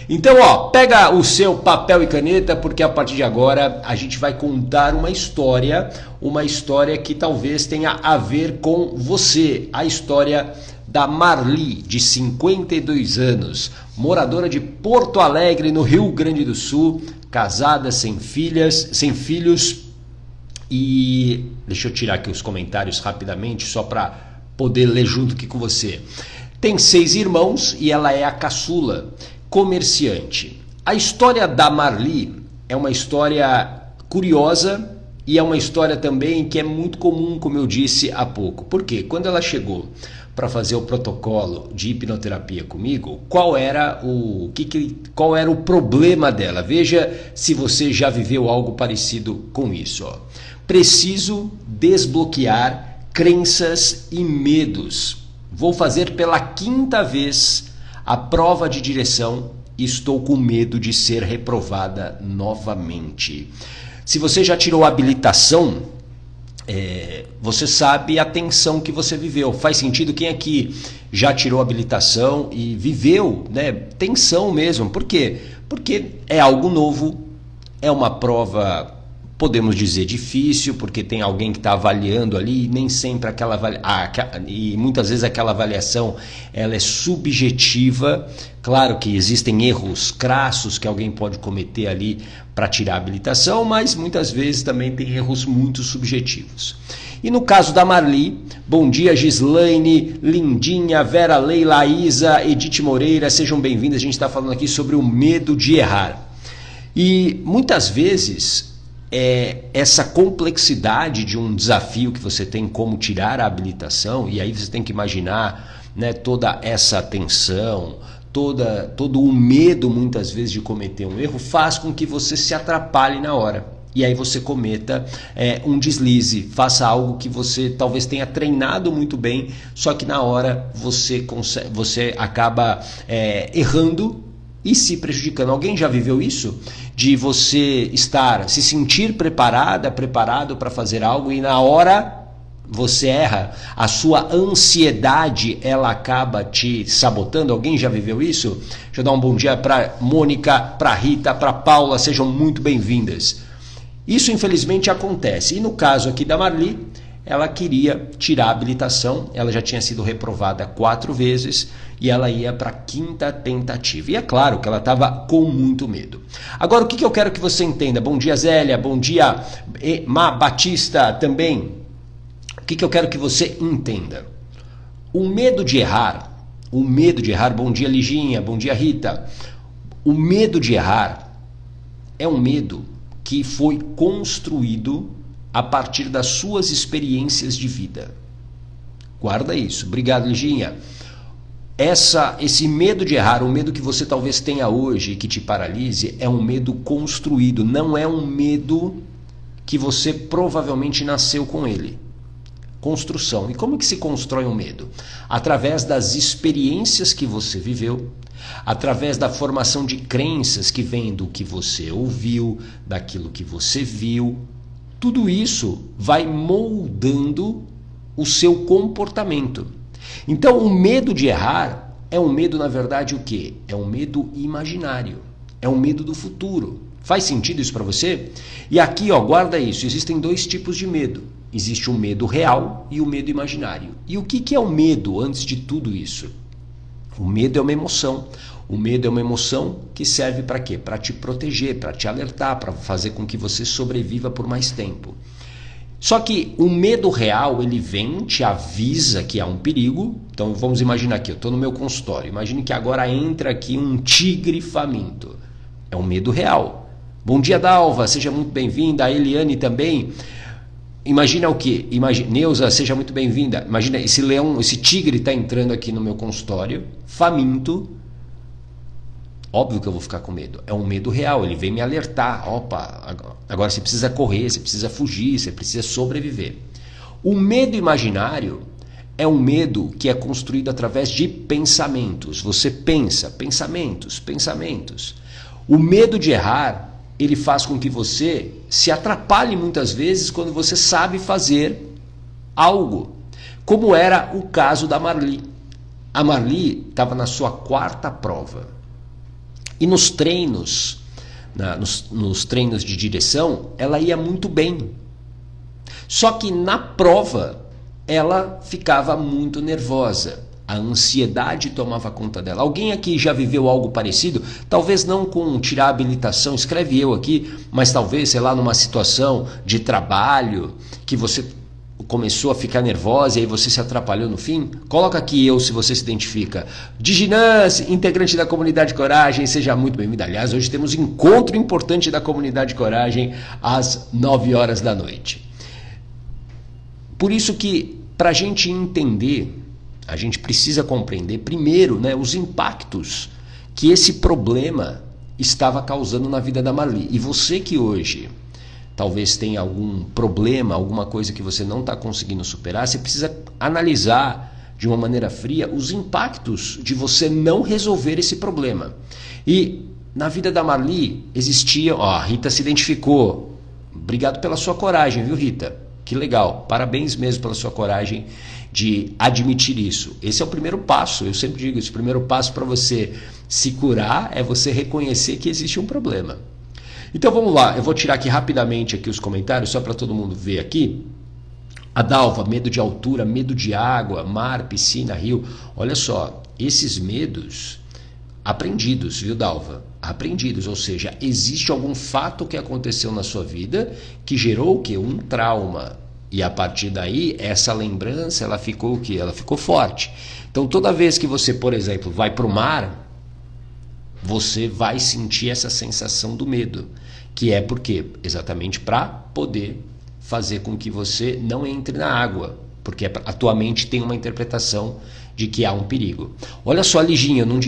Então, ó, pega o seu papel e caneta, porque a partir de agora a gente vai contar uma história que talvez tenha a ver com você. A história da Marli, de 52 anos, moradora de Porto Alegre, no Rio Grande do Sul, casada, sem filhos. E deixa eu tirar aqui os comentários rapidamente, só para poder ler junto aqui com você. Tem 6 irmãos e ela é a caçula, comerciante. A história da Marli é uma história curiosa e é uma história também que é muito comum, como eu disse há pouco. Por quê? Quando ela chegou para fazer o protocolo de hipnoterapia comigo, qual era o problema dela? Veja se você já viveu algo parecido com isso. Ó. Preciso desbloquear crenças e medos. Vou fazer pela 5ª vez a prova de direção e estou com medo de ser reprovada novamente. Se você já tirou a habilitação, você sabe a tensão que você viveu. Faz sentido? Quem aqui já tirou a habilitação e viveu, né, tensão mesmo? Por quê? Porque é algo novo, é uma prova, podemos dizer, difícil, porque tem alguém que está avaliando ali e nem sempre e muitas vezes aquela avaliação ela é subjetiva. Claro que existem erros crassos que alguém pode cometer ali para tirar a habilitação, mas muitas vezes também tem erros muito subjetivos. E no caso da Marli, bom dia Gislaine, Lindinha, Vera Leila, Isa, Edith Moreira, sejam bem-vindas. A gente está falando aqui sobre o medo de errar. E muitas vezes essa complexidade de um desafio que você tem como tirar a habilitação, e aí você tem que imaginar, né, toda essa tensão, todo o medo muitas vezes de cometer um erro, faz com que você se atrapalhe na hora. E aí você cometa um deslize, faça algo que você talvez tenha treinado muito bem, só que na hora você acaba errando e se prejudicando. Alguém já viveu isso? De você se sentir preparado para fazer algo e na hora você erra, a sua ansiedade ela acaba te sabotando. Alguém já viveu isso? Deixa eu dar um bom dia para Mônica, para Rita, para Paula, sejam muito bem-vindas. Isso infelizmente acontece. E no caso aqui da Marli, ela queria tirar a habilitação, ela já tinha sido reprovada 4 vezes e ela ia para a 5ª tentativa. E é claro que ela estava com muito medo. Agora o que eu quero que você entenda? Bom dia Zélia, bom dia Ma Batista também. O que eu quero que você entenda? O medo de errar, bom dia Liginha, bom dia Rita. O medo de errar é um medo que foi construído a partir das suas experiências de vida. Guarda isso. Obrigado, Liginha. Esse medo de errar, o medo que você talvez tenha hoje que te paralise, é um medo construído, não é um medo que você provavelmente nasceu com ele. Construção. E como que se constrói um medo? Através das experiências que você viveu, através da formação de crenças que vêm do que você ouviu, daquilo que você viu. Tudo isso vai moldando o seu comportamento. Então, o medo de errar é um medo, na verdade, o quê? É um medo imaginário. É um medo do futuro. Faz sentido isso para você? E aqui, ó, guarda isso. Existem 2 tipos de medo. Existe o medo real e o medo imaginário. E o que é o medo antes de tudo isso? O medo é uma emoção. O medo é uma emoção que serve para quê? Para te proteger, para te alertar, para fazer com que você sobreviva por mais tempo. Só que o medo real, ele vem, te avisa que há um perigo. Então vamos imaginar aqui, eu estou no meu consultório. Imagine que agora entra aqui um tigre faminto. É um medo real. Bom dia, Dalva, seja muito bem-vinda. A Eliane também. Imagina o quê? Neuza, seja muito bem-vinda. Imagina esse leão, esse tigre está entrando aqui no meu consultório, faminto. Óbvio que eu vou ficar com medo. É um medo real, ele vem me alertar. Opa, agora você precisa correr, você precisa fugir, você precisa sobreviver. O medo imaginário é um medo que é construído através de pensamentos. Você pensa, pensamentos. O medo de errar, ele faz com que você se atrapalhe muitas vezes quando você sabe fazer algo. Como era o caso da Marli. A Marli estava na sua 4ª prova. E nos treinos, nos treinos de direção, ela ia muito bem. Só que na prova, ela ficava muito nervosa. A ansiedade tomava conta dela. Alguém aqui já viveu algo parecido? Talvez não com tirar a habilitação, escreve eu aqui, mas talvez, sei lá, numa situação de trabalho que você começou a ficar nervosa e aí você se atrapalhou no fim? Coloca aqui eu, se você se identifica. Diginance, integrante da Comunidade Coragem, seja muito bem-vindo. Aliás, hoje temos encontro importante da Comunidade Coragem às 9 horas da noite. Por isso que, para a gente entender, a gente precisa compreender primeiro, né, os impactos que esse problema estava causando na vida da Marli. E você que hoje talvez tenha algum problema, alguma coisa que você não está conseguindo superar, você precisa analisar de uma maneira fria os impactos de você não resolver esse problema. E na vida da Marli existia, ó, a Rita se identificou. Obrigado pela sua coragem, viu, Rita? Que legal, parabéns mesmo pela sua coragem de admitir isso. Esse é o primeiro passo, eu sempre digo, esse primeiro passo para você se curar é você reconhecer que existe um problema. Então vamos lá, eu vou tirar aqui rapidamente aqui os comentários, só para todo mundo ver aqui. A Dalva, medo de altura, medo de água, mar, piscina, rio. Olha só, esses medos aprendidos, viu, Dalva? Aprendidos, ou seja, existe algum fato que aconteceu na sua vida que gerou o quê? Um trauma. E a partir daí, essa lembrança, ela ficou o quê? Ela ficou forte. Então, toda vez que você, por exemplo, vai para o mar, você vai sentir essa sensação do medo. Que é por quê? Exatamente para poder fazer com que você não entre na água. Porque a tua mente tem uma interpretação de que há um perigo. Olha só, Liginha, eu não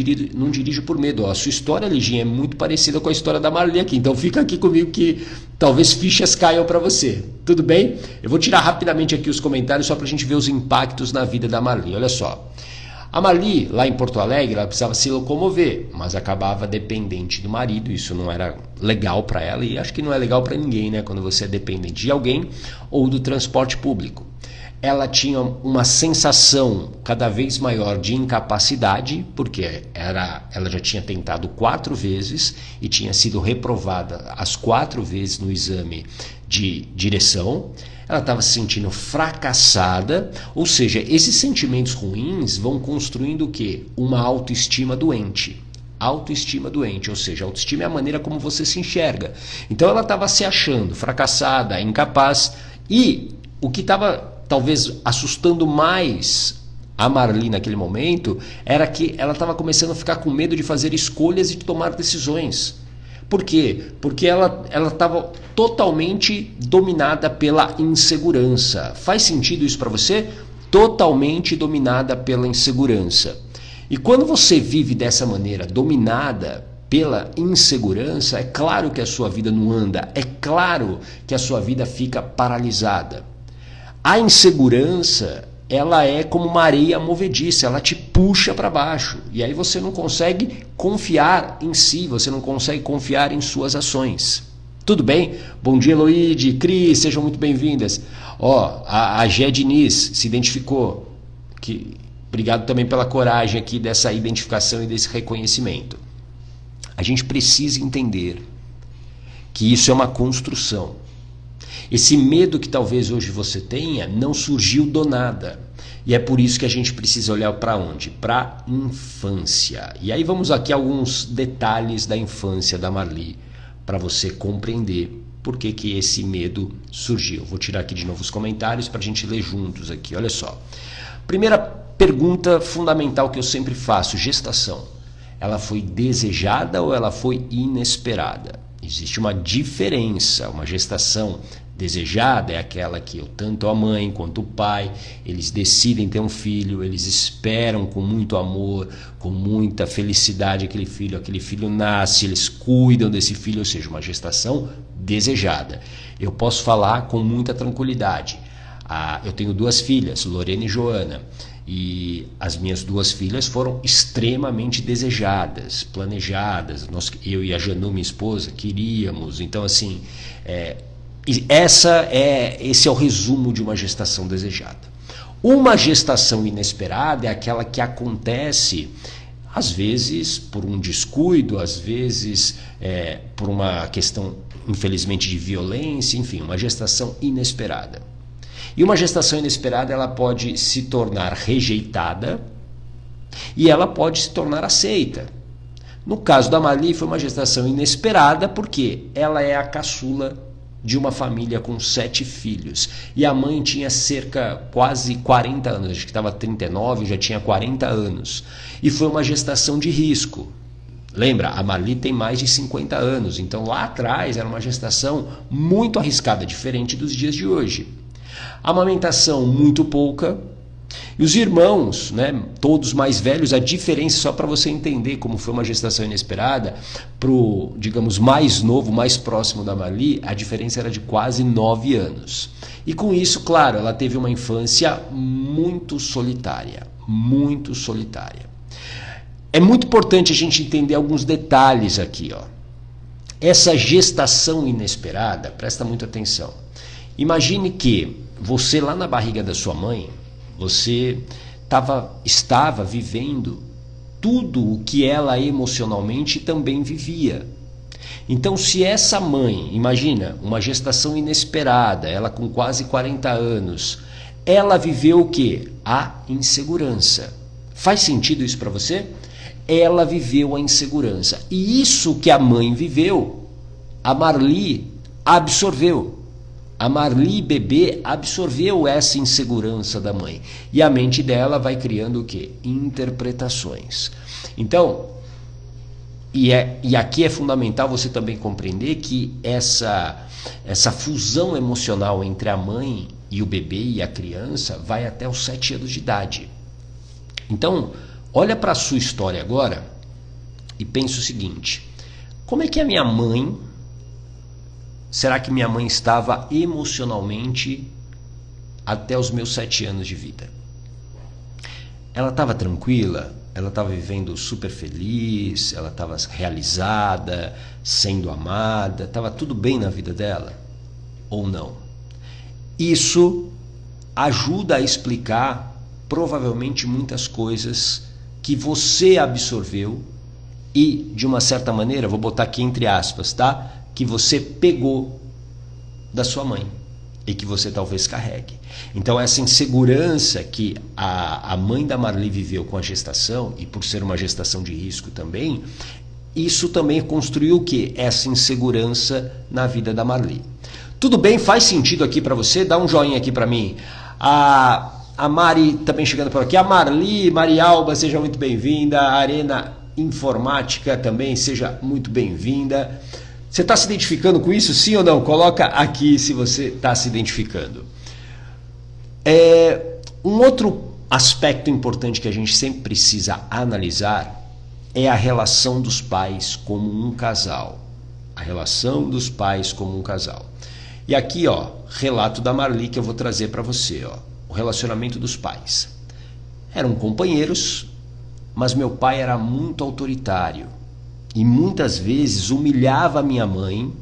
dirijo por medo. Ó, a sua história, Liginha, é muito parecida com a história da Marli aqui. Então fica aqui comigo que talvez fichas caiam para você. Tudo bem? Eu vou tirar rapidamente aqui os comentários só para a gente ver os impactos na vida da Marli. Olha só. A Marli, lá em Porto Alegre, ela precisava se locomover, mas acabava dependente do marido. Isso não era legal para ela e acho que não é legal para ninguém, né? Quando você é dependente de alguém ou do transporte público. Ela tinha uma sensação cada vez maior de incapacidade, porque ela já tinha tentado 4 vezes e tinha sido reprovada as 4 vezes no exame de direção. Ela estava se sentindo fracassada, ou seja, esses sentimentos ruins vão construindo o quê? Uma autoestima doente. Autoestima doente, ou seja, autoestima é a maneira como você se enxerga. Então ela estava se achando fracassada, incapaz, e o que estava talvez assustando mais a Marli naquele momento era que ela estava começando a ficar com medo de fazer escolhas e de tomar decisões. Por quê? Porque ela estava totalmente dominada pela insegurança. Faz sentido isso para você? Totalmente dominada pela insegurança. E quando você vive dessa maneira, dominada pela insegurança, é claro que a sua vida não anda, é claro que a sua vida fica paralisada. A insegurança, ela é como uma areia movediça, ela te puxa para baixo. E aí você não consegue confiar em si, você não consegue confiar em suas ações. Tudo bem? Bom dia, Eloide, Cris, sejam muito bem-vindas. Ó, a Gé Diniz se identificou. Obrigado também pela coragem aqui dessa identificação e desse reconhecimento. A gente precisa entender que isso é uma construção. Esse medo que talvez hoje você tenha não surgiu do nada. E é por isso que a gente precisa olhar para onde? Para a infância. E aí vamos aqui a alguns detalhes da infância da Marli, para você compreender por que esse medo surgiu. Vou tirar aqui de novo os comentários para a gente ler juntos aqui. Olha só. Primeira pergunta fundamental que eu sempre faço: gestação. Ela foi desejada ou ela foi inesperada? Existe uma diferença. Uma gestação desejada é aquela que tanto a mãe quanto o pai, eles decidem ter um filho, eles esperam com muito amor, com muita felicidade aquele filho nasce, eles cuidam desse filho, ou seja, uma gestação desejada. Eu posso falar com muita tranquilidade. Eu tenho 2 filhas, Lorena e Joana, e as minhas 2 filhas foram extremamente desejadas, planejadas. Eu e a Janu, minha esposa, queríamos. Então, assim, esse é o resumo de uma gestação desejada. Uma gestação inesperada é aquela que acontece Às vezes por um descuido, às vezes por uma questão, infelizmente, de violência, enfim, uma gestação inesperada. E uma gestação inesperada, ela pode se tornar rejeitada e ela pode se tornar aceita. No caso da Marli, foi uma gestação inesperada porque ela é a caçula de uma família com 7 filhos. E a mãe tinha quase 40 anos, acho que estava 39, já tinha 40 anos. E foi uma gestação de risco. Lembra, a Marli tem mais de 50 anos, então lá atrás era uma gestação muito arriscada, diferente dos dias de hoje. Amamentação muito pouca. E os irmãos, né, todos mais velhos, a diferença, só para você entender como foi uma gestação inesperada, para o, digamos, mais novo, mais próximo da Marli, a diferença era de quase 9 anos. E com isso, claro, ela teve uma infância muito solitária, muito solitária. É muito importante a gente entender alguns detalhes aqui, ó. Essa gestação inesperada, presta muita atenção. Imagine que você lá na barriga da sua mãe, você estava vivendo tudo o que ela emocionalmente também vivia. Então, se essa mãe, imagina, uma gestação inesperada, ela com quase 40 anos, ela viveu o quê? A insegurança. Faz sentido isso para você? Ela viveu a insegurança. E isso que a mãe viveu, a Marli absorveu. A Marli bebê absorveu essa insegurança da mãe. E a mente dela vai criando o quê? Interpretações. Então, e aqui é fundamental você também compreender que essa fusão emocional entre a mãe e o bebê e a criança vai até os 7 anos de idade. Então, olha para a sua história agora e pensa o seguinte: como é que a minha mãe... Será que minha mãe estava emocionalmente até os meus 7 anos de vida? Ela estava tranquila? Ela estava vivendo super feliz? Ela estava realizada, sendo amada? Estava tudo bem na vida dela? Ou não? Isso ajuda a explicar provavelmente muitas coisas que você absorveu e, de uma certa maneira, vou botar aqui entre aspas, tá? Que você pegou da sua mãe e que você talvez carregue. Então essa insegurança que a mãe da Marli viveu com a gestação, e por ser uma gestação de risco também, isso também construiu o quê? Essa insegurança na vida da Marli. Tudo bem? Faz sentido aqui para você? Dá um joinha aqui para mim. A Mari também chegando por aqui. A Marli, Marialba, seja muito bem-vinda. A Arena Informática também, seja muito bem-vinda. Você está se identificando com isso, sim ou não? Coloca aqui se você está se identificando. Um outro aspecto importante que a gente sempre precisa analisar é a relação dos pais como um casal. A relação dos pais como um casal. E aqui, ó, relato da Marli que eu vou trazer para você, ó. O relacionamento dos pais. Eram companheiros, mas meu pai era muito autoritário. E muitas vezes humilhava a minha mãe,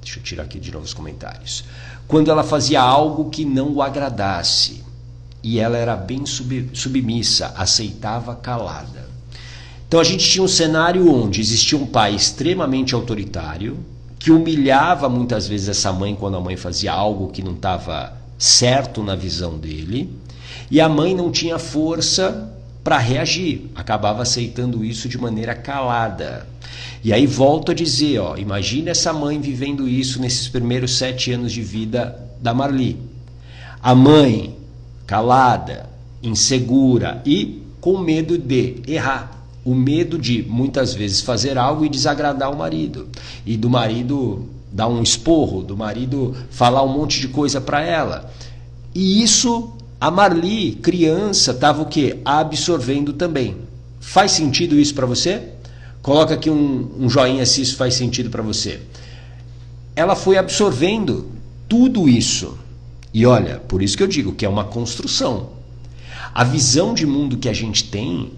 deixa eu tirar aqui de novo os comentários, quando ela fazia algo que não o agradasse. E ela era bem submissa, aceitava calada. Então a gente tinha um cenário onde existia um pai extremamente autoritário, que humilhava muitas vezes essa mãe quando a mãe fazia algo que não estava certo na visão dele, e a mãe não tinha força para reagir, acabava aceitando isso de maneira calada. E aí volto a dizer, ó, imagina essa mãe vivendo isso nesses primeiros 7 anos de vida da Marli. A mãe calada, insegura e com medo de errar. O medo de muitas vezes fazer algo e desagradar o marido. E do marido dar um esporro, do marido falar um monte de coisa para ela. E isso... a Marli, criança, estava o quê? Absorvendo também. Faz sentido isso para você? Coloca aqui um joinha se isso faz sentido para você. Ela foi absorvendo tudo isso. E olha, por isso que eu digo que é uma construção. A visão de mundo que a gente tem,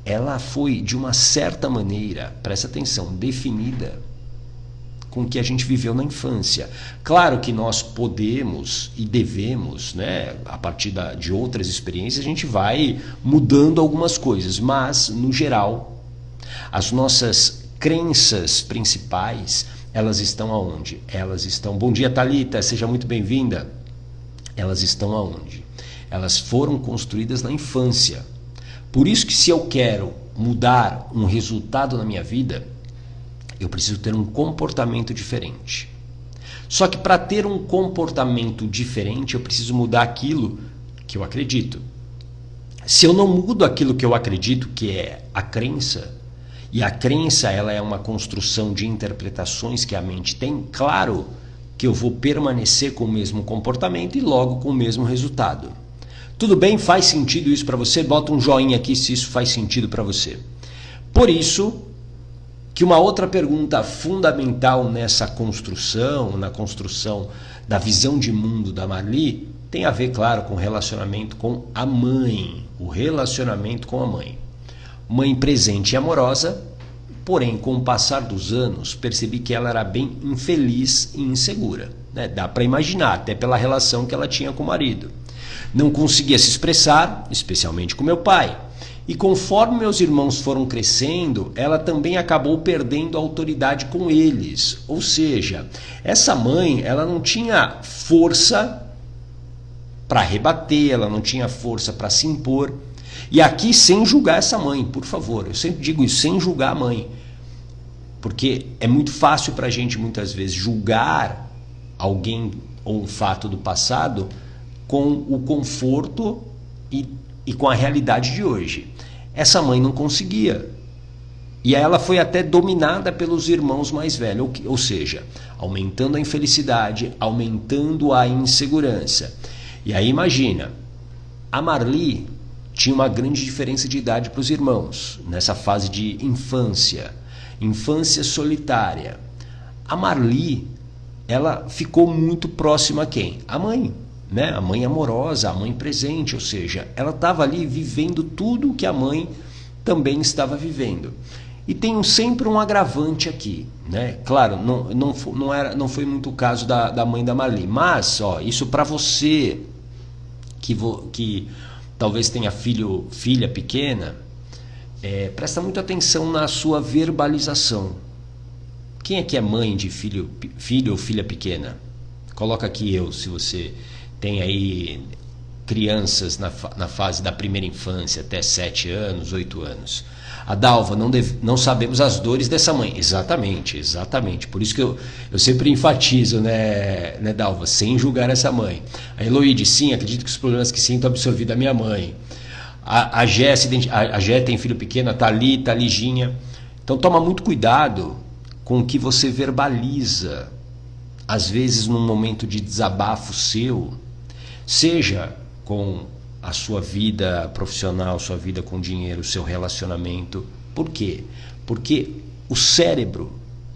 ela foi de uma certa maneira, presta atenção, definida com o que a gente viveu na infância. Claro que nós podemos e devemos, né, a partir de outras experiências, a gente vai mudando algumas coisas, mas, no geral, as nossas crenças principais, elas estão aonde? Elas estão... Bom dia, Thalita, seja muito bem-vinda. Elas estão aonde? Elas foram construídas na infância. Por isso que se eu quero mudar um resultado na minha vida, eu preciso ter um comportamento diferente. Só que para ter um comportamento diferente, eu preciso mudar aquilo que eu acredito. Se eu não mudo aquilo que eu acredito, que é a crença, e a crença ela é uma construção de interpretações que a mente tem, claro que eu vou permanecer com o mesmo comportamento e logo com o mesmo resultado. Tudo bem? Faz sentido isso para você? Bota um joinha aqui se isso faz sentido para você. Por isso que uma outra pergunta fundamental nessa construção, na construção da visão de mundo da Marli, tem a ver, claro, com o relacionamento com a mãe. O relacionamento com a mãe. Mãe presente e amorosa, porém, com o passar dos anos, percebi que ela era bem infeliz e insegura. Né? Dá para imaginar, até pela relação que ela tinha com o marido. Não conseguia se expressar, especialmente com meu pai. E conforme meus irmãos foram crescendo, ela também acabou perdendo a autoridade com eles. Ou seja, essa mãe, ela não tinha força para rebater, ela não tinha força para se impor. E aqui sem julgar essa mãe, por favor. Eu sempre digo isso, sem julgar a mãe. Porque é muito fácil para a gente, muitas vezes, julgar alguém ou um fato do passado com o conforto e com a realidade de hoje. Essa mãe não conseguia. E ela foi até dominada pelos irmãos mais velhos, ou seja, aumentando a infelicidade, aumentando a insegurança. E aí imagina, a Marli tinha uma grande diferença de idade para os irmãos, nessa fase de infância solitária. A Marli, ela ficou muito próxima a quem? A mãe. Né? A mãe amorosa, a mãe presente, ou seja, ela estava ali vivendo tudo que a mãe também estava vivendo. E tem sempre um agravante aqui, né? Claro, não foi muito o caso da mãe da Marli, mas isso para você que talvez tenha filha pequena, presta muita atenção na sua verbalização. Quem é que é mãe de filho ou filha pequena? Coloca aqui se você tem aí crianças na fase da primeira infância, até 7 anos, 8 anos. A Dalva, não sabemos as dores dessa mãe. Exatamente. Por isso que eu sempre enfatizo, né, Dalva, sem julgar essa mãe. A Eloide, sim, acredito que os problemas que sinto absorvido da minha mãe. A Gé tem filho pequeno, a Thalita, a Liginha. Então toma muito cuidado com o que você verbaliza. Às vezes num momento de desabafo seu, seja com a sua vida profissional, sua vida com dinheiro, seu relacionamento. Por quê? Porque o cérebro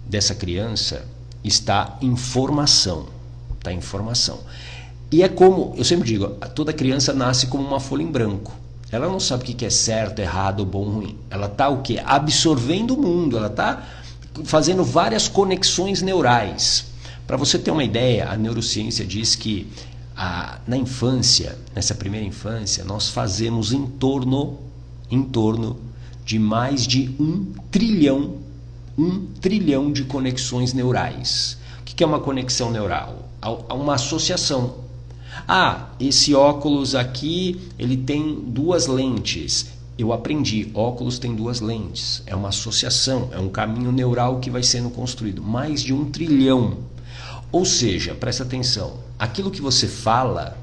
dessa criança está em formação. E é como, eu sempre digo, toda criança nasce como uma folha em branco. Ela não sabe o que é certo, errado, bom, ruim. Ela está o quê? Absorvendo o mundo, ela está fazendo várias conexões neurais. Para você ter uma ideia, a neurociência diz que na infância, nessa primeira infância, nós fazemos em torno de mais de 1 trilhão de conexões neurais. O que é uma conexão neural? Uma associação. Esse óculos aqui, ele tem 2 lentes. Eu aprendi, óculos tem 2 lentes. É uma associação, é um caminho neural que vai sendo construído. Mais de 1 trilhão. Ou seja, presta atenção, aquilo que você fala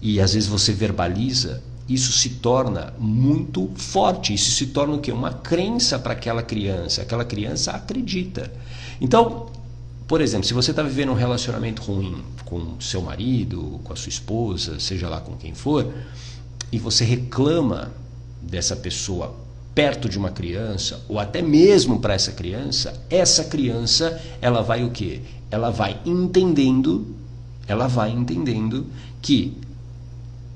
e às vezes você verbaliza, isso se torna muito forte, isso se torna o quê? Uma crença para aquela criança acredita. Então, por exemplo, se você está vivendo um relacionamento ruim com seu marido, com a sua esposa, seja lá com quem for, e você reclama dessa pessoa perto de uma criança, ou até mesmo para essa criança, ela vai o quê? Ela vai entendendo que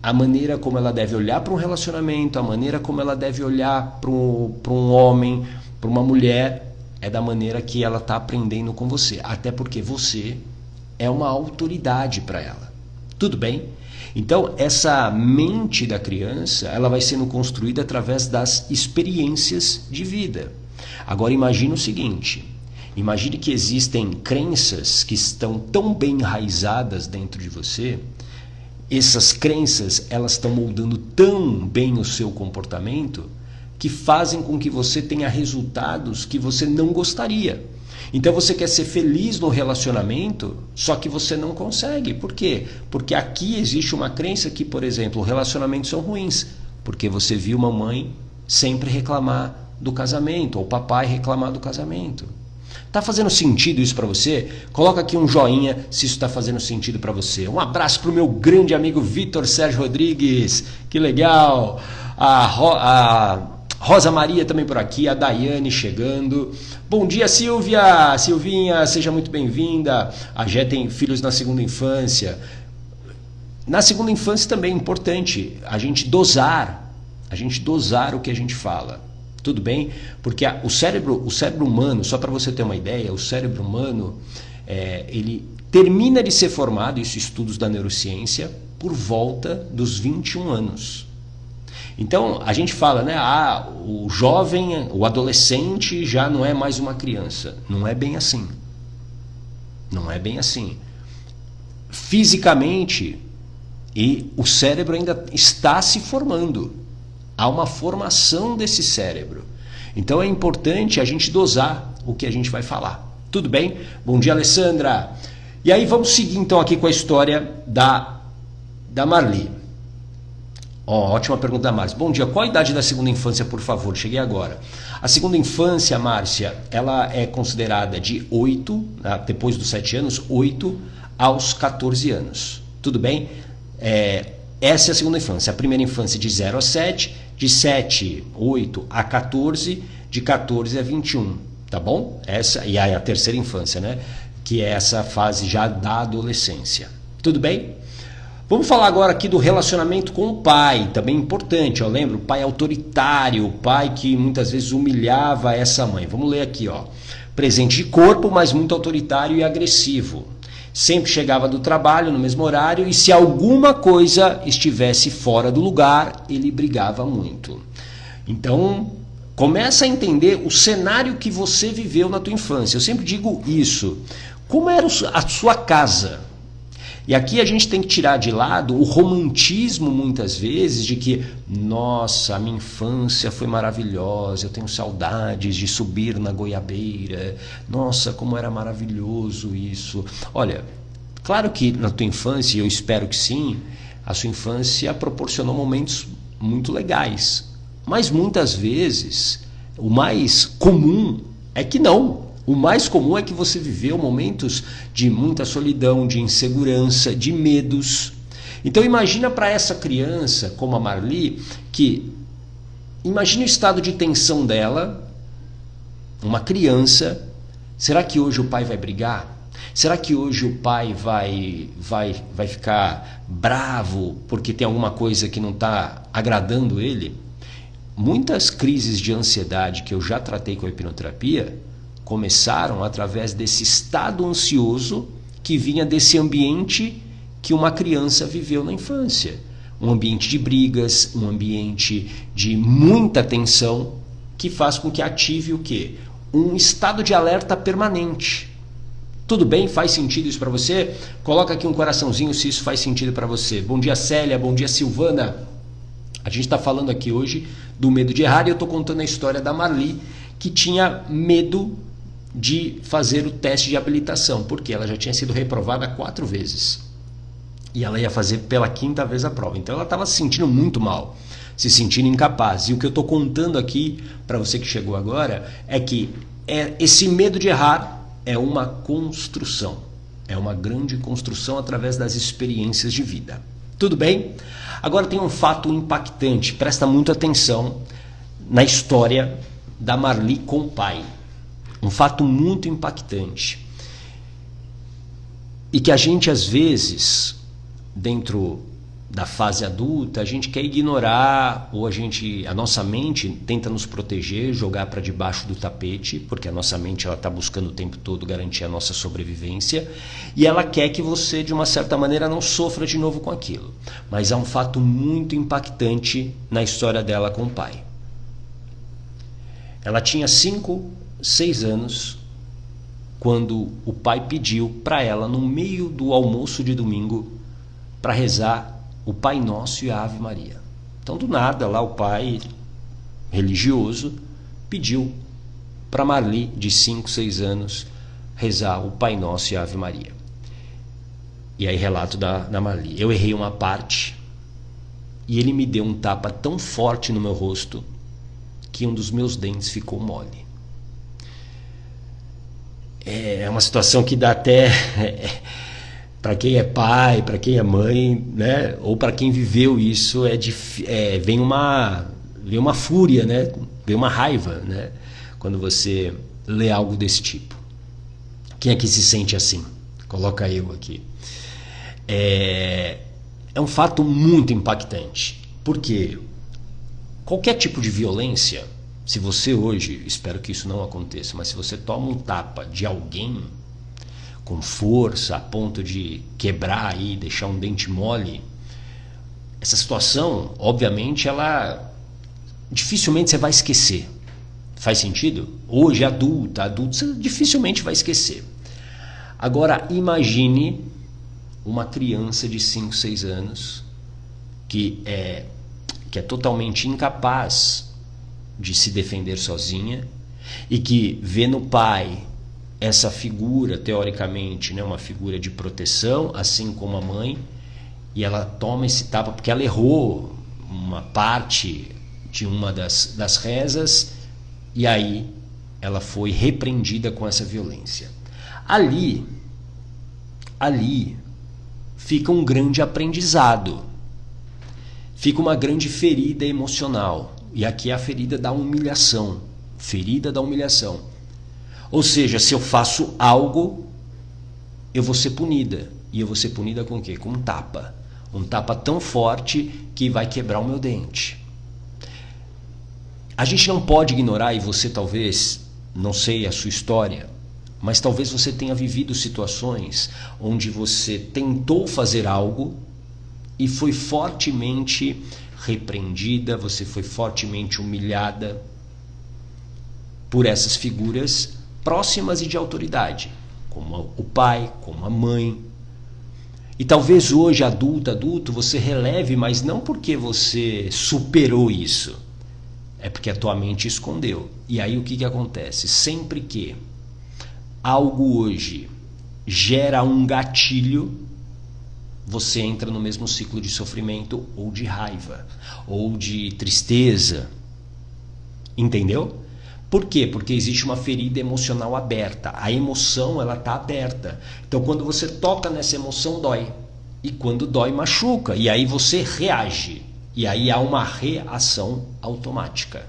a maneira como ela deve olhar para um relacionamento, a maneira como ela deve olhar para um homem, para uma mulher, é da maneira que ela está aprendendo com você. Até porque você é uma autoridade para ela. Tudo bem? Então, essa mente da criança, ela vai sendo construída através das experiências de vida. Agora, imagine o seguinte. Imagine que existem crenças que estão tão bem enraizadas dentro de você. Essas crenças, elas estão moldando tão bem o seu comportamento que fazem com que você tenha resultados que você não gostaria. Então você quer ser feliz no relacionamento, só que você não consegue. Por quê? Porque aqui existe uma crença que, por exemplo, relacionamentos são ruins. Porque você viu mamãe sempre reclamar do casamento, ou papai reclamar do casamento. Tá fazendo sentido isso para você? Coloca aqui um joinha se isso está fazendo sentido para você. Um abraço para o meu grande amigo Vitor Sérgio Rodrigues. Que legal! A Rosa Maria também por aqui, a Daiane chegando. Bom dia, Silvia! Silvinha, seja muito bem-vinda. A Gé tem filhos na segunda infância. Na segunda infância também é importante a gente dosar o que a gente fala. Tudo bem? Porque o cérebro humano, só para você ter uma ideia, o cérebro humano, ele termina de ser formado, isso estudos da neurociência, por volta dos 21 anos. Então, a gente fala, né? O jovem, o adolescente já não é mais uma criança. Não é bem assim. Não é bem assim. Fisicamente, e o cérebro ainda está se formando. Há uma formação desse cérebro. Então, é importante a gente dosar o que a gente vai falar. Tudo bem? Bom dia, Alessandra. E aí, vamos seguir então aqui com a história da Marli. Ótima pergunta da Márcia. Bom dia, qual a idade da segunda infância, por favor? Cheguei agora. A segunda infância, Márcia, ela é considerada de 8, depois dos 7 anos, 8 aos 14 anos. Tudo bem? Essa é a segunda infância. A primeira infância de 0 a 7, de 7, 8 a 14, de 14 a 21. Tá bom? Essa, e aí a terceira infância, né? Que é essa fase já da adolescência. Tudo bem? Vamos falar agora aqui do relacionamento com o pai, também importante, ó. Lembra? O pai autoritário, o pai que muitas vezes humilhava essa mãe. Vamos ler aqui, ó. Presente de corpo, mas muito autoritário e agressivo. Sempre chegava do trabalho no mesmo horário e se alguma coisa estivesse fora do lugar, ele brigava muito. Então, começa a entender o cenário que você viveu na tua infância. Eu sempre digo isso. Como era a sua casa? E aqui a gente tem que tirar de lado o romantismo, muitas vezes, de que, nossa, a minha infância foi maravilhosa, eu tenho saudades de subir na goiabeira, nossa, como era maravilhoso isso. Olha, claro que na tua infância, eu espero que sim, a sua infância proporcionou momentos muito legais. Mas muitas vezes, o mais comum é que não. O mais comum é que você viveu momentos de muita solidão, de insegurança, de medos. Então imagina para essa criança, como a Marli, que imagine o estado de tensão dela, uma criança. Será que hoje o pai vai brigar? Será que hoje o pai vai ficar bravo porque tem alguma coisa que não está agradando ele? Muitas crises de ansiedade que eu já tratei com a hipnoterapia começaram através desse estado ansioso que vinha desse ambiente que uma criança viveu na infância. Um ambiente de brigas, um ambiente de muita tensão, que faz com que ative o quê? Um estado de alerta permanente. Tudo bem? Faz sentido isso para você? Coloca aqui um coraçãozinho se isso faz sentido para você. Bom dia, Célia. Bom dia, Silvana. A gente está falando aqui hoje do medo de errar e eu estou contando a história da Marli, que tinha medo de fazer o teste de habilitação, porque ela já tinha sido reprovada 4 vezes. E ela ia fazer pela 5ª vez a prova. Então ela estava se sentindo muito mal, se sentindo incapaz. E o que eu estou contando aqui, para você que chegou agora, é que esse medo de errar é uma construção. É uma grande construção através das experiências de vida. Tudo bem? Agora tem um fato impactante. Presta muita atenção na história da Marli com o pai. Um fato muito impactante. E que a gente, às vezes, dentro da fase adulta, a gente quer ignorar, ou a nossa mente tenta nos proteger, jogar para debaixo do tapete, porque a nossa mente está buscando o tempo todo garantir a nossa sobrevivência, e ela quer que você, de uma certa maneira, não sofra de novo com aquilo. Mas há um fato muito impactante na história dela com o pai. Ela tinha 5, 6 anos quando o pai pediu para ela, no meio do almoço de domingo, para rezar o Pai Nosso e a Ave Maria. Então, do nada, lá o pai religioso pediu para Marli, de 5, 6 anos, rezar o Pai Nosso e a Ave Maria. E aí, relato da Marli. Eu errei uma parte e ele me deu um tapa tão forte no meu rosto que um dos meus dentes ficou mole. É uma situação que dá até... para quem é pai, para quem é mãe, né? Ou para quem viveu isso, vem uma fúria, né? Vem uma raiva, né? Quando você lê algo desse tipo. Quem é que se sente assim? Coloca eu aqui. É um fato muito impactante, porque qualquer tipo de violência, se você hoje, espero que isso não aconteça, mas se você toma um tapa de alguém com força, a ponto de quebrar aí, deixar um dente mole, essa situação, obviamente, ela dificilmente você vai esquecer. Faz sentido? Hoje, adulto, você dificilmente vai esquecer. Agora, imagine uma criança de 5, 6 anos que é totalmente incapaz de se defender sozinha e que vê no pai essa figura, teoricamente, né, uma figura de proteção, assim como a mãe, e ela toma esse tapa porque ela errou uma parte de uma das rezas, e aí ela foi repreendida com essa violência. Ali fica um grande aprendizado, fica uma grande ferida emocional, e aqui é a ferida da humilhação. Ou seja, se eu faço algo, eu vou ser punida. E eu vou ser punida com o quê? Com um tapa. Um tapa tão forte que vai quebrar o meu dente. A gente não pode ignorar, e você talvez, não sei a sua história, mas talvez você tenha vivido situações onde você tentou fazer algo e foi fortemente repreendida, você foi fortemente humilhada por essas figuras próximas e de autoridade, como o pai, como a mãe. E talvez hoje, adulto, você releve, mas não porque você superou isso, é porque a tua mente escondeu. E aí o que acontece? Sempre que algo hoje gera um gatilho, você entra no mesmo ciclo de sofrimento ou de raiva, ou de tristeza. Entendeu? Por quê? Porque existe uma ferida emocional aberta. A emoção, ela está aberta. Então, quando você toca nessa emoção, dói. E quando dói, machuca. E aí você reage. E aí há uma reação automática.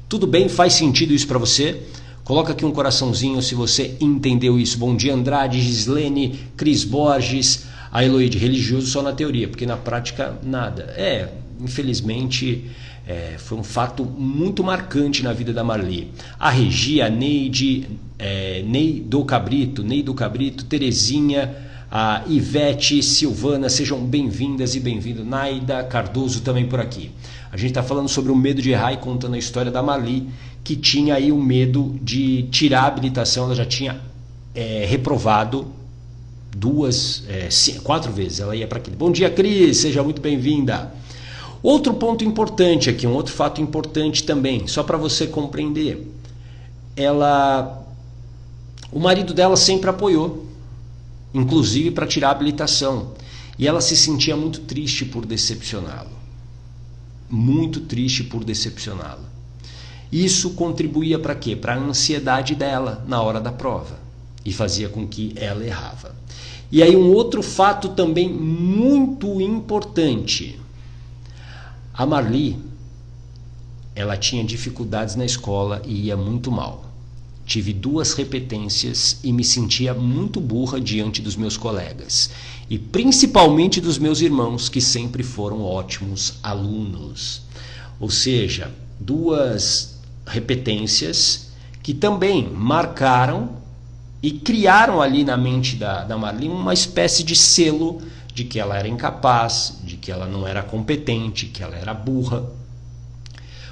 Tudo bem? Faz sentido isso para você? Coloca aqui um coraçãozinho se você entendeu isso. Bom dia, Andrade, Gislene, Cris Borges, a Eloide. Religioso só na teoria, porque na prática nada. Infelizmente... foi um fato muito marcante na vida da Marli. A Regi, a Neide, Ney do Cabrito, Terezinha, a Ivete, Silvana, sejam bem-vindas e bem-vindo. Naida Cardoso também por aqui. A gente está falando sobre o medo de errar e contando a história da Marli, que tinha aí o medo de tirar a habilitação. Ela já tinha reprovado 4 vezes. Ela ia para aquele. Bom dia, Cris, seja muito bem-vinda. Outro ponto importante aqui, um outro fato importante também, só para você compreender. O marido dela sempre apoiou, inclusive para tirar a habilitação. E ela se sentia muito triste por decepcioná-lo. Muito triste por decepcioná-lo. Isso contribuía para quê? Para a ansiedade dela na hora da prova. E fazia com que ela errava. E aí um outro fato também muito importante. A Marli, ela tinha dificuldades na escola e ia muito mal. tive 2 repetências e me sentia muito burra diante dos meus colegas. E principalmente dos meus irmãos, que sempre foram ótimos alunos. Ou seja, 2 repetências que também marcaram e criaram ali na mente da Marli uma espécie de selo de que ela era incapaz, de que ela não era competente, que ela era burra.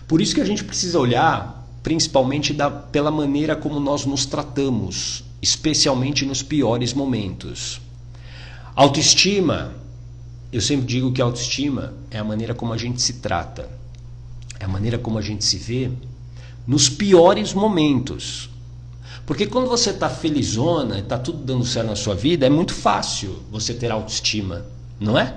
Por isso que a gente precisa olhar principalmente pela maneira como nós nos tratamos, especialmente nos piores momentos. Autoestima, eu sempre digo que autoestima é a maneira como a gente se trata, é a maneira como a gente se vê nos piores momentos. Porque quando você está felizona, está tudo dando certo na sua vida, é muito fácil você ter autoestima, não é?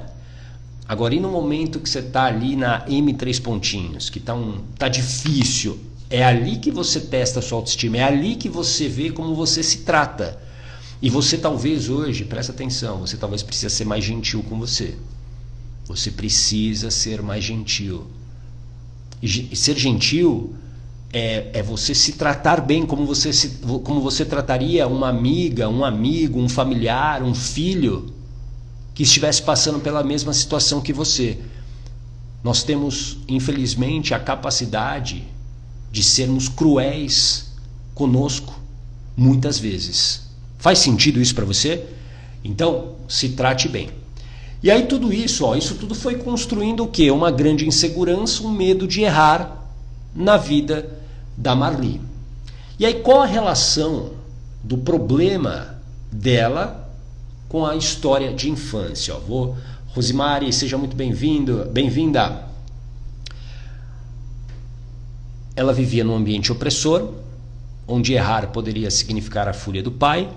Agora, e no momento que você está ali na M3 pontinhos, que tá difícil, é ali que você testa a sua autoestima, é ali que você vê como você se trata. E você talvez hoje, presta atenção, você talvez precisa ser mais gentil com você. Você precisa ser mais gentil. E ser gentil é você se tratar bem, como você trataria uma amiga, um amigo, um familiar, um filho que estivesse passando pela mesma situação que você. Nós temos, infelizmente, a capacidade de sermos cruéis conosco muitas vezes. Faz sentido isso para você? Então, se trate bem. E aí tudo isso, isso tudo foi construindo o quê? Uma grande insegurança, um medo de errar na vida da Marli. E aí qual a relação do problema dela com a história de infância? Rosimari, seja muito bem-vinda. Ela vivia num ambiente opressor, onde errar poderia significar a fúria do pai.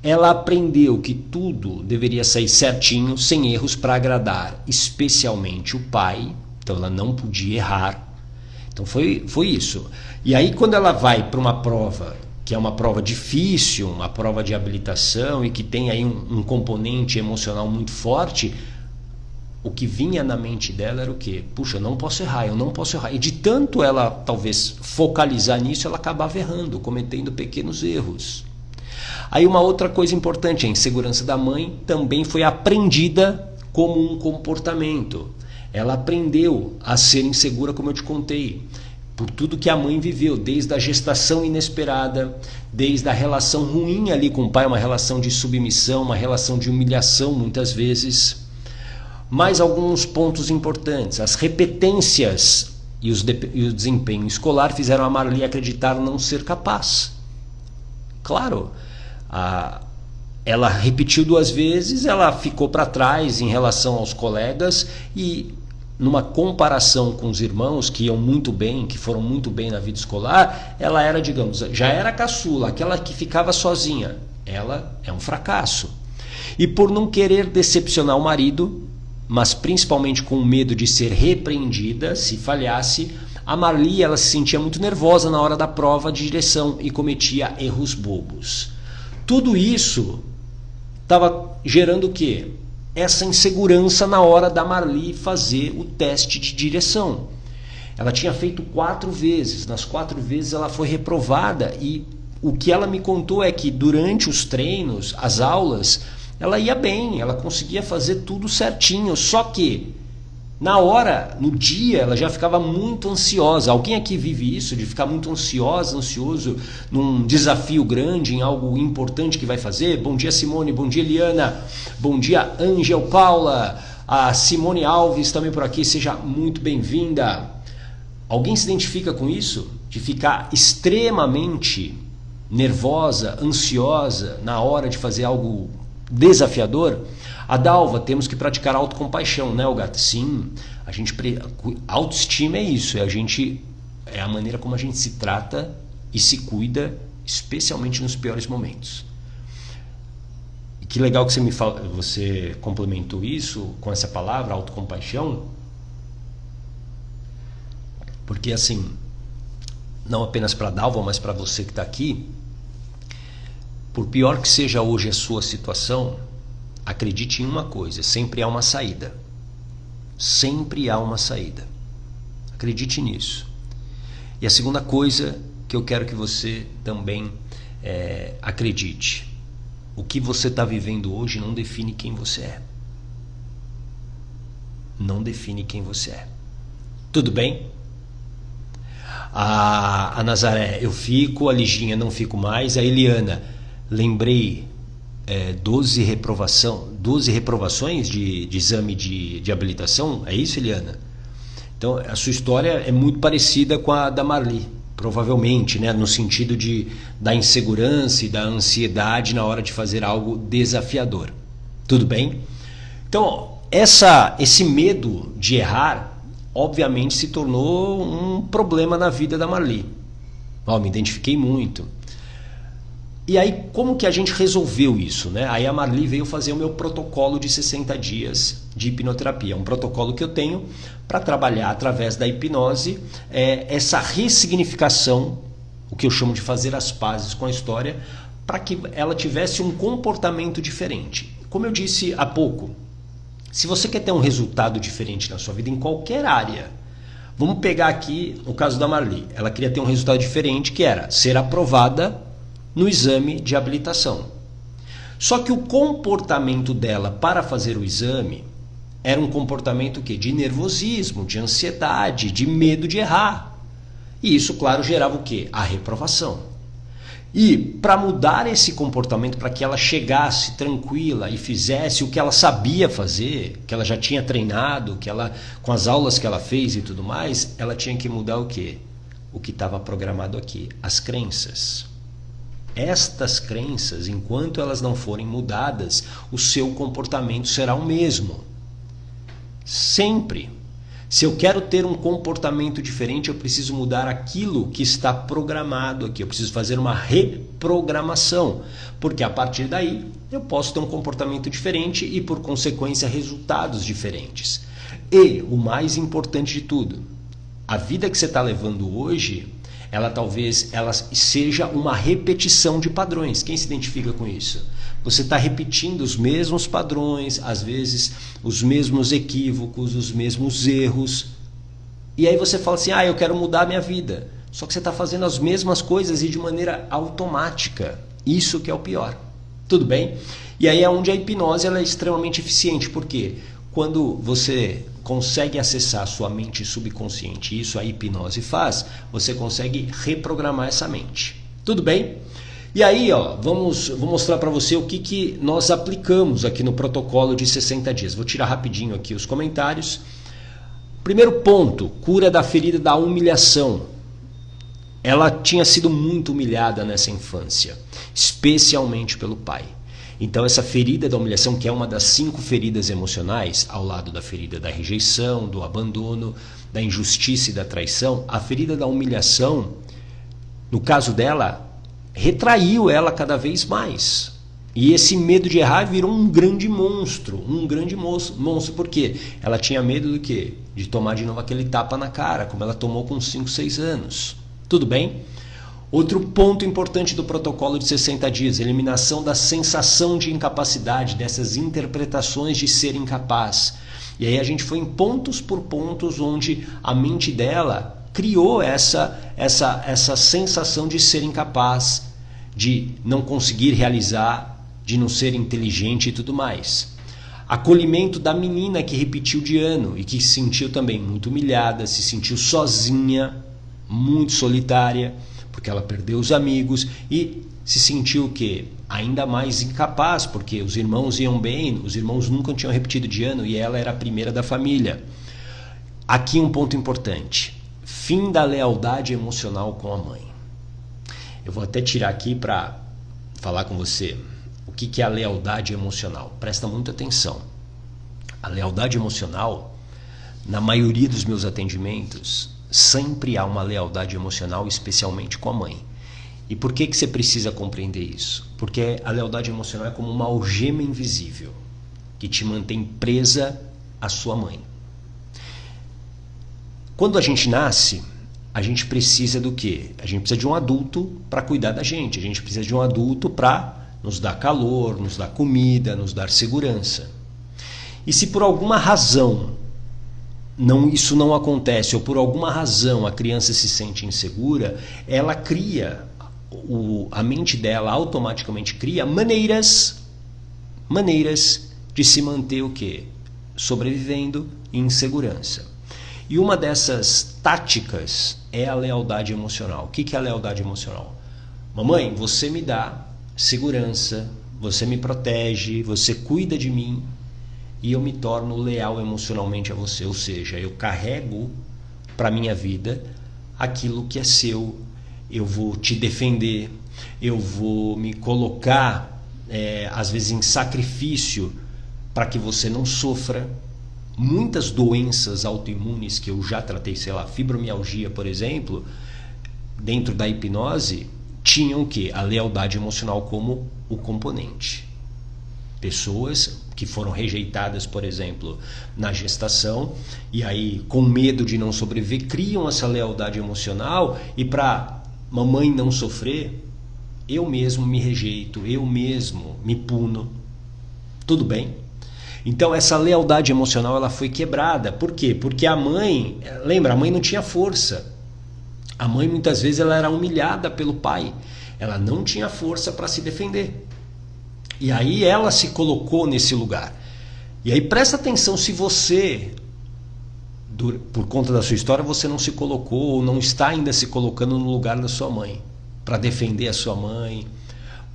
Ela aprendeu que tudo deveria sair certinho, sem erros, para agradar especialmente o pai. Então ela não podia errar. Então foi isso. E aí quando ela vai para uma prova, que é uma prova difícil, uma prova de habilitação e que tem aí um componente emocional muito forte, o que vinha na mente dela era o quê? Puxa, eu não posso errar. E de tanto ela talvez focalizar nisso, ela acabava errando, cometendo pequenos erros. Aí uma outra coisa importante, a insegurança da mãe também foi aprendida como um comportamento. Ela aprendeu a ser insegura, como eu te contei, por tudo que a mãe viveu, desde a gestação inesperada, desde a relação ruim ali com o pai, uma relação de submissão, uma relação de humilhação muitas vezes. Mais alguns pontos importantes. As repetências e o desempenho escolar fizeram a Marli acreditar não ser capaz. Claro, ela repetiu 2 vezes, ela ficou para trás em relação aos colegas e numa comparação com os irmãos que iam muito bem, que foram muito bem na vida escolar, ela era, digamos, já era a caçula, aquela que ficava sozinha. Ela é um fracasso. E por não querer decepcionar o marido, mas principalmente com medo de ser repreendida se falhasse, a Marli ela se sentia muito nervosa na hora da prova de direção e cometia erros bobos. Tudo isso estava gerando o quê? Essa insegurança na hora da Marli fazer o teste de direção. Ela tinha feito 4 vezes, nas 4 vezes ela foi reprovada e o que ela me contou é que durante os treinos, as aulas, ela ia bem, ela conseguia fazer tudo certinho, só que na hora, no dia, ela já ficava muito ansiosa. Alguém aqui vive isso, de ficar muito ansioso num desafio grande, em algo importante que vai fazer? Bom dia, Simone, bom dia, Eliana, bom dia, Ângel Paula, a Simone Alves também por aqui, seja muito bem-vinda. Alguém se identifica com isso? De ficar extremamente nervosa, ansiosa na hora de fazer algo desafiador? A Dalva, temos que praticar autocompaixão, né, Gata? Sim, autoestima é isso, é a maneira como a gente se trata e se cuida, especialmente nos piores momentos. E que legal que você complementou isso com essa palavra, autocompaixão, porque assim, não apenas para a Dalva, mas para você que está aqui, por pior que seja hoje a sua situação, acredite em uma coisa, sempre há uma saída. Sempre há uma saída. Acredite nisso. E a segunda coisa que eu quero que você também acredite. O que você está vivendo hoje não define quem você é. Não define quem você é. Tudo bem? A Nazaré, eu fico. A Liginha, não fico mais. A Eliana, lembrei, 12 reprovações de exame de habilitação. É isso, Eliana? Então, a sua história é muito parecida com a da Marli, provavelmente, né? No sentido da insegurança e da ansiedade na hora de fazer algo desafiador. Tudo bem? Então, esse medo de errar, obviamente, se tornou um problema na vida da Marli. Me identifiquei muito. E aí, como que a gente resolveu isso, né? Aí a Marli veio fazer o meu protocolo de 60 dias de hipnoterapia. Um protocolo que eu tenho para trabalhar através da hipnose essa ressignificação, o que eu chamo de fazer as pazes com a história, para que ela tivesse um comportamento diferente. Como eu disse há pouco, se você quer ter um resultado diferente na sua vida, em qualquer área, vamos pegar aqui o caso da Marli. Ela queria ter um resultado diferente, que era ser aprovada no exame de habilitação. Só que o comportamento dela para fazer o exame era um comportamento de nervosismo, de ansiedade, de medo de errar. E isso, claro, gerava o quê? A reprovação. E para mudar esse comportamento, para que ela chegasse tranquila e fizesse o que ela sabia fazer, que ela já tinha treinado, com as aulas que ela fez e tudo mais, ela tinha que mudar o quê? O que estava programado aqui, as crenças. Estas crenças, enquanto elas não forem mudadas, o seu comportamento será o mesmo. Sempre. Se eu quero ter um comportamento diferente, eu preciso mudar aquilo que está programado aqui. Eu preciso fazer uma reprogramação, porque a partir daí eu posso ter um comportamento diferente e, por consequência, resultados diferentes. E o mais importante de tudo, a vida que você está levando hoje, ela seja uma repetição de padrões. Quem se identifica com isso? Você está repetindo os mesmos padrões, às vezes os mesmos equívocos, os mesmos erros. E aí você fala assim, eu quero mudar a minha vida. Só que você está fazendo as mesmas coisas e de maneira automática. Isso que é o pior. Tudo bem? E aí é onde a hipnose ela é extremamente eficiente. Por quê? Quando você consegue acessar a sua mente subconsciente, isso a hipnose faz, você consegue reprogramar essa mente. Tudo bem? E aí, vou mostrar para você o que nós aplicamos aqui no protocolo de 60 dias. Vou tirar rapidinho aqui os comentários. Primeiro ponto, cura da ferida da humilhação. Ela tinha sido muito humilhada nessa infância, especialmente pelo pai. Então essa ferida da humilhação, que é uma das 5 feridas emocionais, ao lado da ferida da rejeição, do abandono, da injustiça e da traição, a ferida da humilhação, no caso dela, retraiu ela cada vez mais. E esse medo de errar virou um grande monstro. Por quê? Ela tinha medo do quê? De tomar de novo aquele tapa na cara, como ela tomou com 5, 6 anos. Tudo bem? Outro ponto importante do protocolo de 60 dias, eliminação da sensação de incapacidade, dessas interpretações de ser incapaz. E aí a gente foi em pontos por pontos onde a mente dela criou essa sensação de ser incapaz, de não conseguir realizar, de não ser inteligente e tudo mais. Acolhimento da menina que repetiu de ano e que se sentiu também muito humilhada, se sentiu sozinha, muito solitária, porque ela perdeu os amigos e se sentiu o quê? Ainda mais incapaz, porque os irmãos iam bem, os irmãos nunca tinham repetido de ano e ela era a primeira da família. Aqui um ponto importante. Fim da lealdade emocional com a mãe. Eu vou até tirar aqui para falar com você o que é a lealdade emocional. Presta muita atenção. A lealdade emocional, na maioria dos meus atendimentos, sempre há uma lealdade emocional, especialmente com a mãe. E por que você precisa compreender isso? Porque a lealdade emocional é como uma algema invisível que te mantém presa à sua mãe. Quando a gente nasce, a gente precisa do quê? A gente precisa de um adulto para cuidar da gente. A gente precisa de um adulto para nos dar calor, nos dar comida, nos dar segurança. E se por alguma razão isso não acontece, ou por alguma razão a criança se sente insegura, ela cria, a mente dela automaticamente cria maneiras de se manter o quê? Sobrevivendo em segurança. E uma dessas táticas é a lealdade emocional. O que é a lealdade emocional? Mamãe, você me dá segurança, você me protege, você cuida de mim e eu me torno leal emocionalmente a você. Ou seja, eu carrego para minha vida aquilo que é seu, eu vou te defender, eu vou me colocar, às vezes, em sacrifício para que você não sofra. Muitas doenças autoimunes que eu já tratei, sei lá, fibromialgia, por exemplo, dentro da hipnose, tinham o quê? A lealdade emocional como o componente. Pessoas que foram rejeitadas, por exemplo, na gestação, e aí com medo de não sobreviver, criam essa lealdade emocional, e para mamãe não sofrer, eu mesmo me rejeito, eu mesmo me puno. Tudo bem? Então essa lealdade emocional ela foi quebrada. Por quê? Porque a mãe, lembra, a mãe não tinha força. A mãe muitas vezes ela era humilhada pelo pai. Ela não tinha força para se defender. E aí ela se colocou nesse lugar. E aí presta atenção se você, por conta da sua história, você não se colocou ou não está ainda se colocando no lugar da sua mãe. Para defender a sua mãe,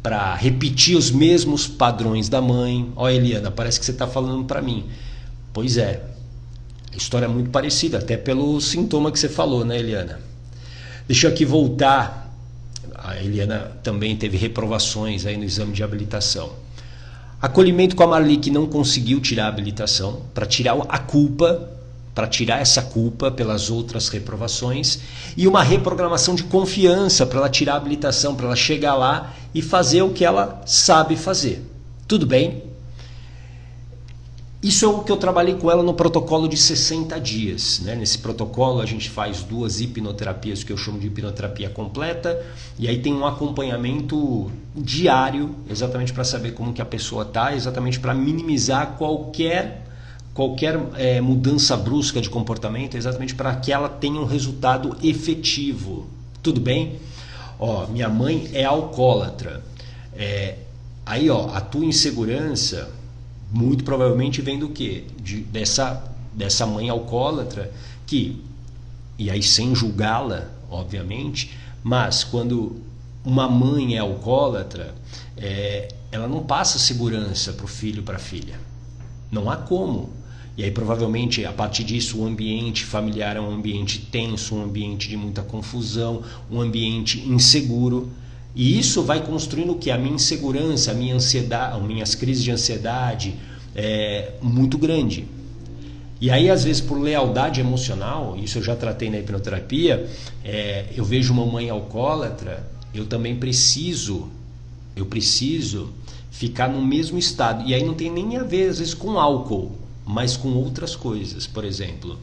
para repetir os mesmos padrões da mãe. Ó, Eliana, parece que você está falando para mim. Pois é, a história é muito parecida, até pelo sintoma que você falou, né, Eliana? Deixa eu aqui voltar. A Eliana também teve reprovações aí no exame de habilitação. Acolhimento com a Marli, que não conseguiu tirar a habilitação, para tirar a culpa, para tirar essa culpa pelas outras reprovações, e uma reprogramação de confiança para ela tirar a habilitação, para ela chegar lá e fazer o que ela sabe fazer. Tudo bem? Isso é o que eu trabalhei com ela no protocolo de 60 dias. Né? Nesse protocolo a gente faz 2 hipnoterapias que eu chamo de hipnoterapia completa, e aí tem um acompanhamento diário, exatamente para saber como que a pessoa está, exatamente para minimizar qualquer mudança brusca de comportamento, exatamente para que ela tenha um resultado efetivo. Tudo bem? Ó, minha mãe é alcoólatra. Aí, ó, a tua insegurança muito provavelmente vem do quê? Dessa mãe alcoólatra que, e aí sem julgá-la, obviamente, mas quando uma mãe é alcoólatra, ela não passa segurança para o filho, para a filha. Não há como. E aí provavelmente a partir disso o ambiente familiar é um ambiente tenso, um ambiente de muita confusão, um ambiente inseguro. E isso vai construindo o que? A minha insegurança, a minha ansiedade, as minhas crises de ansiedade muito grande. E aí às vezes por lealdade emocional, isso eu já tratei na hipnoterapia, eu vejo uma mãe alcoólatra, eu também preciso ficar no mesmo estado. E aí não tem nem a ver às vezes com álcool, mas com outras coisas. Por exemplo,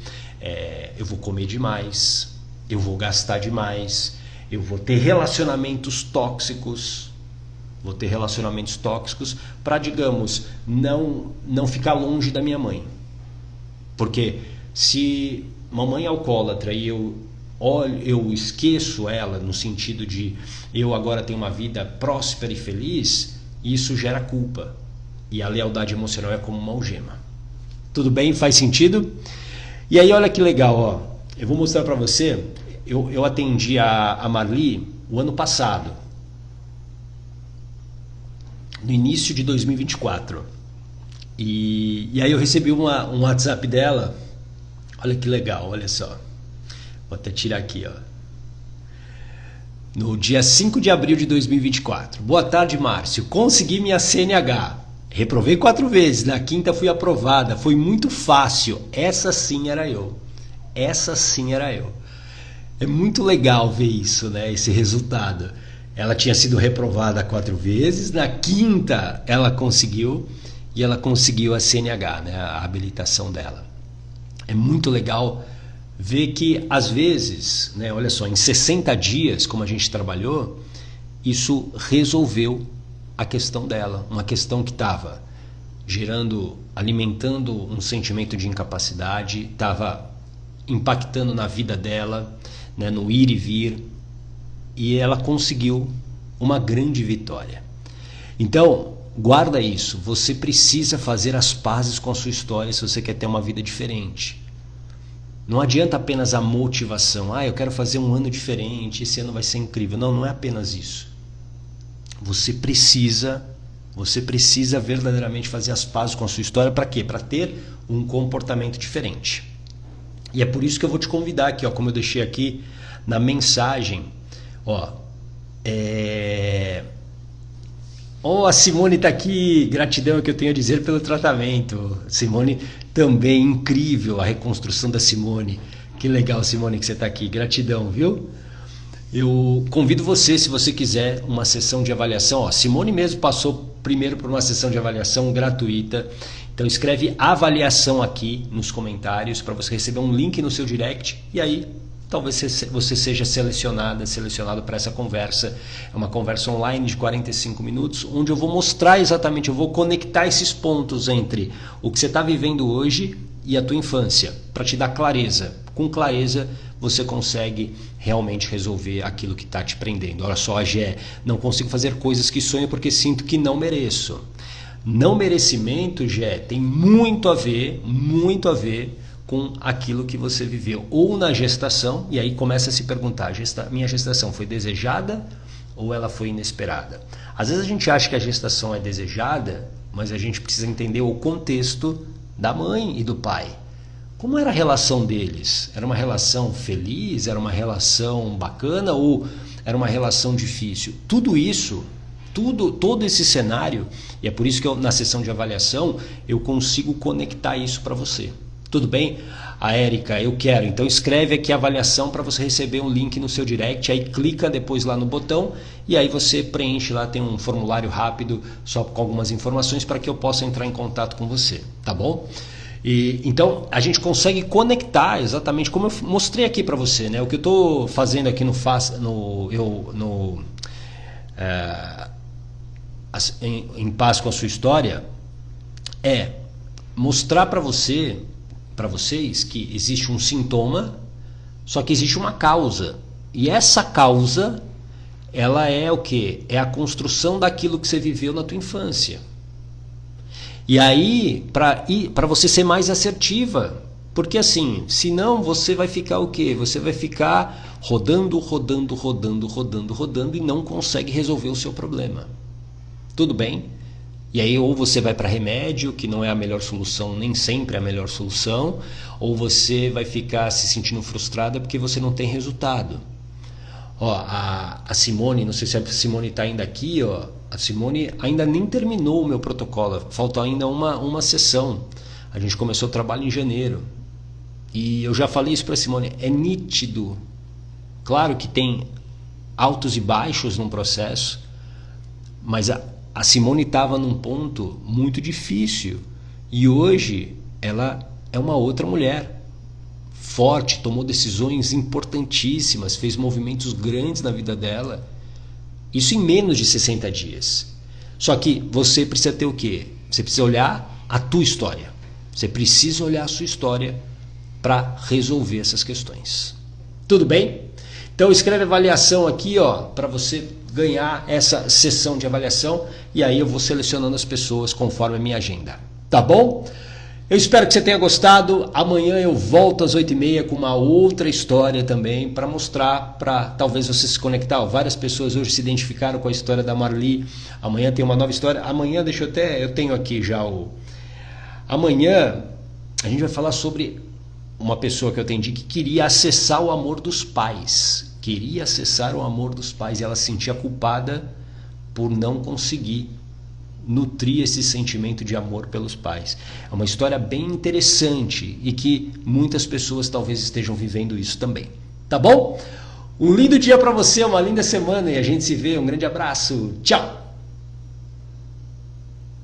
eu vou comer demais, eu vou gastar demais, eu vou ter relacionamentos tóxicos para, digamos, não ficar longe da minha mãe. Porque se mamãe é alcoólatra e eu esqueço ela no sentido de eu agora tenho uma vida próspera e feliz, isso gera culpa. E a lealdade emocional é como uma algema. Tudo bem? Faz sentido? E aí olha que legal, ó. Eu vou mostrar para você. Eu atendi a Marli o ano passado, no início de 2024. E aí eu recebi um WhatsApp dela. Olha que legal, olha só. Vou até tirar aqui, ó. No dia 5 de abril de 2024. Boa tarde, Márcio. Consegui minha CNH. Reprovei 4 vezes. Na quinta fui aprovada. Foi muito fácil. Essa sim era eu. É muito legal ver isso, né? Esse resultado. Ela tinha sido reprovada 4 vezes. Na quinta ela conseguiu. E ela conseguiu a CNH, né? A habilitação dela. É muito legal ver que às vezes, né, olha só, em 60 dias, como a gente trabalhou, isso resolveu a questão dela. Uma questão que estava alimentando um sentimento de incapacidade, estava impactando na vida dela, né, no ir e vir, e ela conseguiu uma grande vitória. Então, guarda isso, você precisa fazer as pazes com a sua história se você quer ter uma vida diferente. Não adianta apenas a motivação, eu quero fazer um ano diferente, esse ano vai ser incrível. Não, não é apenas isso. Você precisa verdadeiramente fazer as pazes com a sua história. Para quê? Para ter um comportamento diferente. E é por isso que eu vou te convidar aqui, como eu deixei aqui na mensagem, a Simone está aqui, gratidão é o que eu tenho a dizer pelo tratamento. Simone, também incrível a reconstrução da Simone. Que legal, Simone, que você está aqui, gratidão, viu? Eu convido você, se você quiser, uma sessão de avaliação. Simone mesmo passou primeiro por uma sessão de avaliação gratuita. Então escreve avaliação aqui nos comentários para você receber um link no seu direct e aí talvez você seja selecionado para essa conversa. É uma conversa online de 45 minutos, onde eu vou mostrar exatamente, eu vou conectar esses pontos entre o que você está vivendo hoje e a tua infância, para te dar clareza. Com clareza você consegue realmente resolver aquilo que está te prendendo. Olha só, Gé, não consigo fazer coisas que sonho porque sinto que não mereço. Não merecimento, Gé, tem muito a ver com aquilo que você viveu. Ou na gestação, e aí começa a se perguntar, minha gestação foi desejada ou ela foi inesperada? Às vezes a gente acha que a gestação é desejada, mas a gente precisa entender o contexto da mãe e do pai. Como era a relação deles? Era uma relação feliz? Era uma relação bacana? Ou era uma relação difícil? Tudo isso, todo esse cenário, e é por isso que na sessão de avaliação eu consigo conectar isso para você. Tudo bem? A Érica, eu quero. Então escreve aqui a avaliação para você receber um link no seu direct, aí clica depois lá no botão e aí você preenche lá, tem um formulário rápido só com algumas informações para que eu possa entrar em contato com você, tá bom? Então a gente consegue conectar exatamente como eu mostrei aqui para você, né? O que eu estou fazendo aqui em paz com a sua história é mostrar para vocês que existe um sintoma, só que existe uma causa. E essa causa, ela é o quê? É a construção daquilo que você viveu na tua infância. E aí, para você ser mais assertiva, porque assim, senão você vai ficar o quê? Você vai ficar rodando e não consegue resolver o seu problema. Tudo bem? E aí ou você vai para remédio, que não é a melhor solução, nem sempre é a melhor solução, ou você vai ficar se sentindo frustrada porque você não tem resultado. A Simone, não sei se a Simone está ainda aqui, a Simone ainda nem terminou o meu protocolo, falta ainda uma sessão. A gente começou o trabalho em janeiro. E eu já falei isso para a Simone, é nítido. Claro que tem altos e baixos num processo, mas a Simone estava num ponto muito difícil e hoje ela é uma outra mulher, forte, tomou decisões importantíssimas, fez movimentos grandes na vida dela, isso em menos de 60 dias. Só que você precisa ter o quê? Você precisa olhar a tua história, você precisa olhar a sua história para resolver essas questões. Tudo bem? Então escreve avaliação aqui, para você ganhar essa sessão de avaliação e aí eu vou selecionando as pessoas conforme a minha agenda. Tá bom? Eu espero que você tenha gostado. Amanhã eu volto às 8h30 com uma outra história também para mostrar, para talvez você se conectar. Várias pessoas hoje se identificaram com a história da Marli. Amanhã tem uma nova história. Amanhã, eu tenho aqui já Amanhã a gente vai falar sobre uma pessoa que eu atendi que queria acessar o amor dos pais. Queria acessar o amor dos pais e ela se sentia culpada por não conseguir nutrir esse sentimento de amor pelos pais. É uma história bem interessante e que muitas pessoas talvez estejam vivendo isso também. Tá bom? Um lindo dia para você, uma linda semana e a gente se vê. Um grande abraço. Tchau!